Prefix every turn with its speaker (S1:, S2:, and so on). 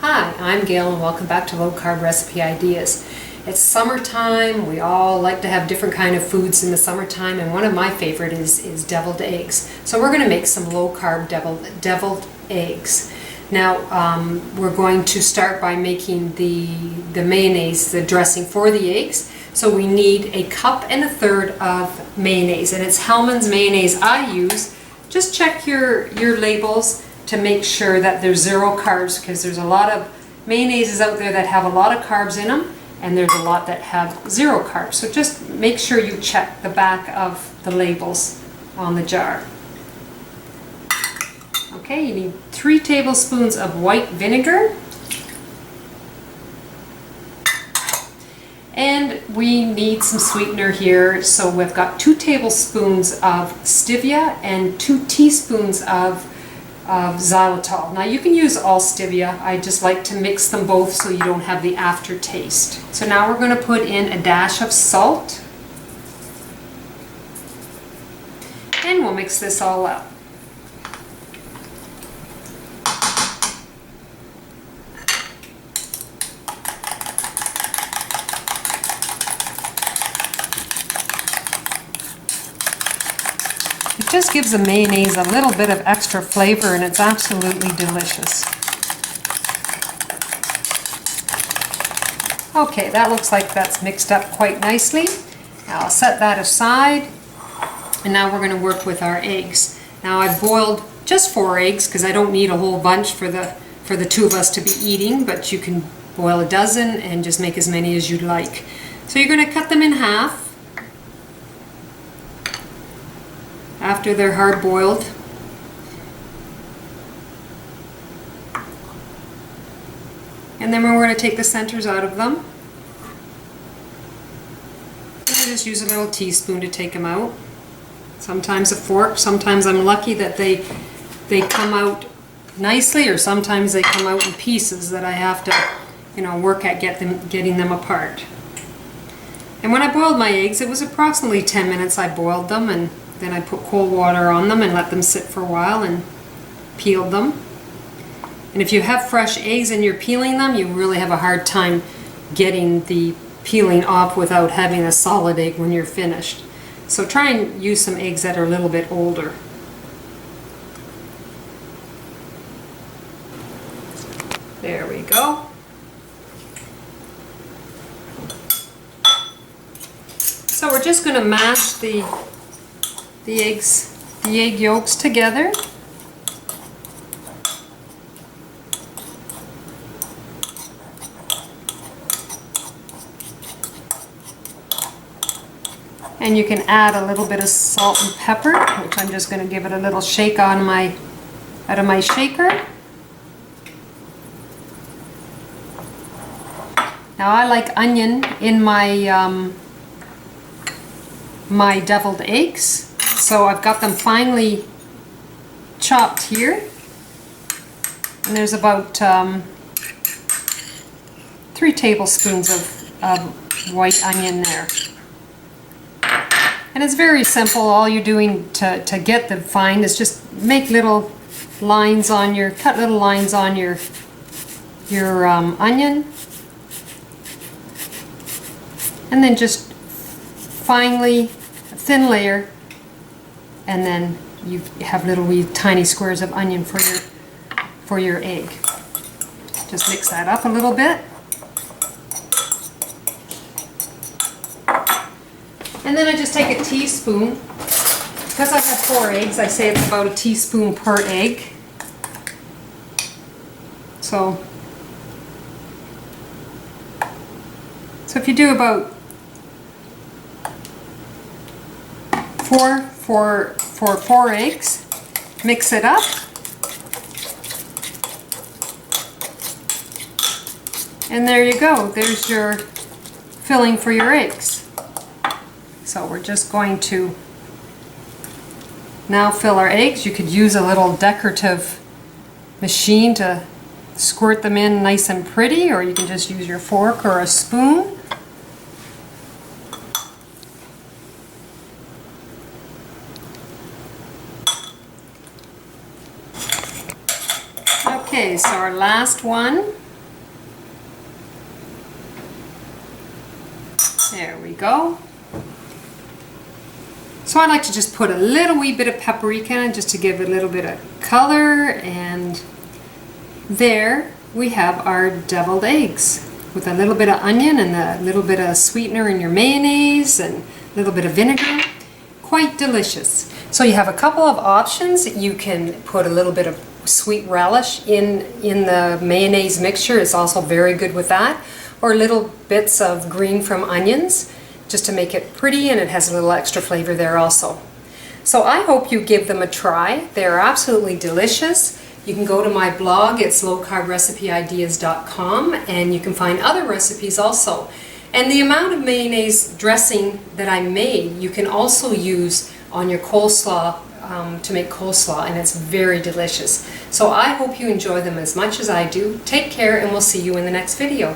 S1: Hi, I'm Gail and welcome back to Low Carb Recipe Ideas. It's summertime. We all like to have different kind of foods in the summertime, and one of my favorite is deviled eggs. So we're going to make some low carb deviled eggs. Now we're going to start by making the mayonnaise, the dressing for the eggs. So we need 1.33 cups of mayonnaise, and it's Hellmann's mayonnaise I use. Just check your labels to make sure that there's 0 carbs, because there's a lot of mayonnaises out there that have a lot of carbs in them, and there's a lot that have 0 carbs. So just make sure you check the back of the labels on the jar. Okay, you need 3 tablespoons of white vinegar. And we need some sweetener here, so we've got 2 tablespoons of stevia and 2 teaspoons of xylitol. Now you can use all stevia. I just like to mix them both so you don't have the aftertaste. So now we're going to put in a dash of salt, and we'll mix this all up. It just gives the mayonnaise a little bit of extra flavor, and it's absolutely delicious. Okay, that looks like that's mixed up quite nicely. Now I'll set that aside, and now we're going to work with our eggs. Now I've boiled just 4 eggs because I don't need a whole bunch for the 2 of us to be eating, but you can boil a dozen and just make as many as you'd like. So you're going to cut them in half after they're hard boiled. And then we're going to take the centers out of them. And I just use a little teaspoon to take them out. Sometimes a fork. Sometimes I'm lucky that they come out nicely, or sometimes they come out in pieces that I have to, work at getting them apart. And when I boiled my eggs, it was approximately 10 minutes I boiled them, and then I put cold water on them and let them sit for a while and peeled them. And if you have fresh eggs and you're peeling them, you really have a hard time getting the peeling off without having a solid egg when you're finished. So try and use some eggs that are a little bit older. There we go. So we're just going to mash the egg yolks together. And you can add a little bit of salt and pepper, which I'm just going to give it a little shake out of my shaker. Now I like onion in my my deviled eggs. So I've got them finely chopped here, and there's about 3 tablespoons of white onion there. And it's very simple. All you're doing to get them fine is just make little lines on cut little lines on your onion, and then just finely thin layer. And then you have little wee tiny squares of onion for your egg. Just mix that up a little bit. And then I just take a teaspoon. Because I have 4 eggs, I say it's about a teaspoon per egg. So if you do about 4 for 4 eggs, mix it up, and there you go. There's your filling for your eggs. So we're just going to now fill our eggs. You could use a little decorative machine to squirt them in nice and pretty, or you can just use your fork or a spoon. Okay, so our last one go. So I like to just put a little wee bit of paprika in just to give it a little bit of color, and there we have our deviled eggs with a little bit of onion and a little bit of sweetener in your mayonnaise and a little bit of vinegar. Quite delicious. So you have a couple of options. You can put a little bit of sweet relish in the mayonnaise mixture. It's also very good with that. Or little bits of green from onions, just to make it pretty, and it has a little extra flavor there also. So I hope you give them a try. They're absolutely delicious. You can go to my blog, it's lowcarbrecipeIdeas.com, and you can find other recipes also. And the amount of mayonnaise dressing that I made, you can also use on your coleslaw to make coleslaw, and it's very delicious. So I hope you enjoy them as much as I do. Take care, and we'll see you in the next video.